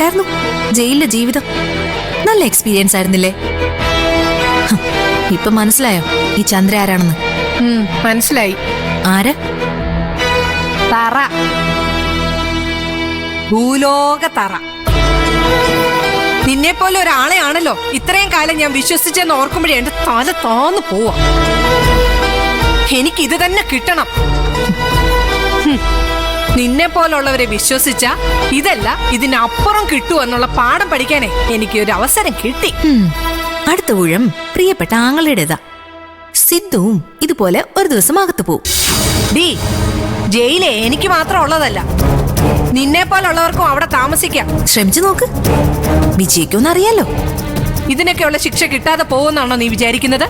എങ്ങനെയുണ്ടായിരുന്നു ജയിലിലെ ജീവിതം? നല്ല എക്സ്പീരിയൻസ് ആയിരുന്നില്ലേ? ഇപ്പൊ മനസ്സിലായോ ഈ ചന്ദ്ര ആരാണെന്ന്? മനസ്സിലായി. ആര്? തറ, ഭൂലോക തറ. നിന്നെ പോലെ ഒരാളെയാണല്ലോ ഇത്രയും കാലം ഞാൻ വിശ്വസിച്ചെന്ന് ഓർക്കുമ്പോഴേ എന്റെ തല താന്നു പോവാ. എനിക്കിത് തന്നെ കിട്ടണം. നിന്നെ പോലുള്ളവരെ വിശ്വസിച്ച ഇതല്ല ഇതിനപ്പുറം കിട്ടുമോ എന്നുള്ള പാഠം പഠിക്കാനേ എനിക്ക് ഒരു അവസരം കിട്ടി. അടുത്ത ഊഴം പ്രിയപ്പെട്ട ആങ്ങളുടേതാ. സിദ്ധുവും ഇതുപോലെ ഒരു ദിവസം അകത്ത് പോവും. ഡി, ജയിലേ എനിക്ക് മാത്രം ഉള്ളതല്ല, നിന്നെ പോലുള്ളവർക്കും അവിടെ താമസിക്കാം. ശ്രമിച്ചു നോക്ക്, വിജയിക്കുമെന്നറിയാലോ. ഇതിനൊക്കെയുള്ള ശിക്ഷ കിട്ടാതെ പോകുന്നാണോ നീ വിചാരിക്കുന്നത്?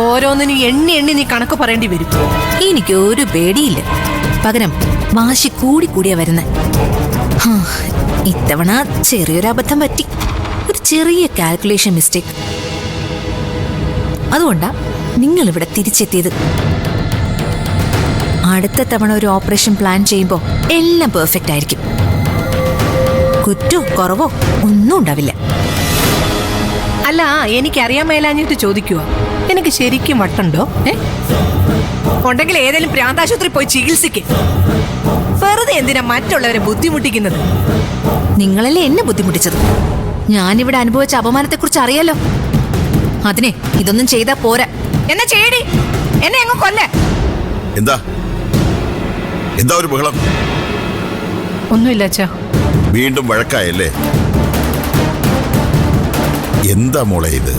ഓരോന്നിനും എണ്ണി എണ്ണി നീ കണക്ക് പറയേണ്ടി വരും. എനിക്ക് ഒരു പേടിയില്ല, പകരം വാശി കൂടി കൂടിയാ വരുന്നേ. ഇത്തവണ ചെറിയൊരു അബദ്ധം പറ്റി, ഒരു ചെറിയ കാൽക്കുലേഷൻ മിസ്റ്റേക്ക്. അതുകൊണ്ടാ നിങ്ങൾ ഇവിടെ തിരിച്ചെത്തിയത്. അടുത്ത തവണ ഒരു ഓപ്പറേഷൻ പ്ലാൻ ചെയ്യുമ്പോൾ എല്ലാം പെർഫെക്റ്റ് ആയിരിക്കും. കുറ്റോ കുറവോ ഒന്നും ഉണ്ടാവില്ല. അല്ല, എനിക്കറിയാൻ മേലാഞ്ഞിട്ട് ചോദിക്കുവാ, എനിക്ക് ശരിക്കും വട്ടുണ്ടോ? ഉണ്ടെങ്കിൽ ഏതെങ്കിലും പ്രാന്താശുപത്രി പോയി ചികിത്സിക്ക്. വെറുതെ എന്തിനാ മറ്റുള്ളവരെ ബുദ്ധിമുട്ടിക്കുന്നത്? നിങ്ങളല്ലേ എന്നെ ബുദ്ധിമുട്ടിച്ചത്. ഞാനിവിടെ അനുഭവിച്ച അപമാനത്തെക്കുറിച്ച് അറിയാലോ. അതിനെ ഇതൊന്നും ചെയ്താ പോരാ. എന്നെ ചെയ്യടി, എന്നെ അങ്ങ് കൊല്ലേ. എന്താ എന്താ ഒരു ബഹളം? ഒന്നുമില്ല അച്ഛാ. വീണ്ടും വഴക്കായല്ലേ? എന്താ മോളെ ഇത്?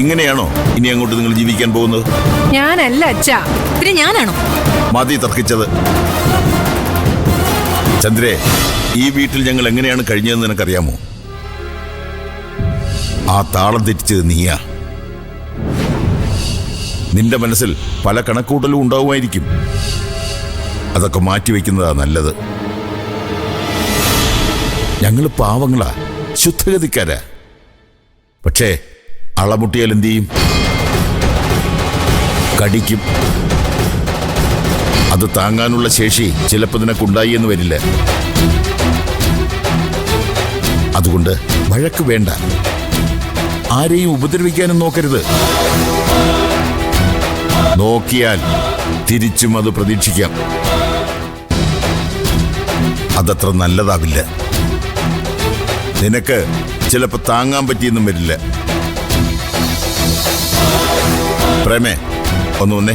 ഇങ്ങനെയാണോ ഇനി അങ്ങോട്ട് നിങ്ങൾ ജീവിക്കാൻ പോകുന്നത്? ഞാനല്ല അച്ഛാ. പിന്നെ ഞാനാണോ? മതി തർക്കിച്ചത്. ചന്ദ്രേ, ഈ വീട്ടിൽ ഞങ്ങൾ എങ്ങനെയാണ് കഴിഞ്ഞതെന്ന് നിനക്കറിയാമോ? ആ താളം തെറ്റിച്ചത് നീയാ. നിന്റെ മനസ്സിൽ പല കണക്കൂട്ടലും ഉണ്ടാവുമായിരിക്കും. അതൊക്കെ മാറ്റിവെക്കുന്നതാ നല്ലത്. ഞങ്ങൾ പാവങ്ങളാ, ശുദ്ധഗതിക്കാരാ. പക്ഷേ അളമുട്ടിയാൽ എന്തു ചെയ്യും? കടിക്കും. അത് താങ്ങാനുള്ള ശേഷി ചിലപ്പോൾ നിനക്കുണ്ടായി എന്ന് വരില്ല. അതുകൊണ്ട് വഴക്ക് വേണ്ട. ആരെയും ഉപദ്രവിക്കാനും നോക്കരുത്. നോക്കിയാൽ തിരിച്ചും അത് പ്രതീക്ഷിക്കാം. അതത്ര നല്ലതാവില്ല. നിനക്ക് ചിലപ്പോൾ താങ്ങാൻ പറ്റിയെന്നും വരില്ല. പ്രേമേ, ഒന്ന് വന്നേ.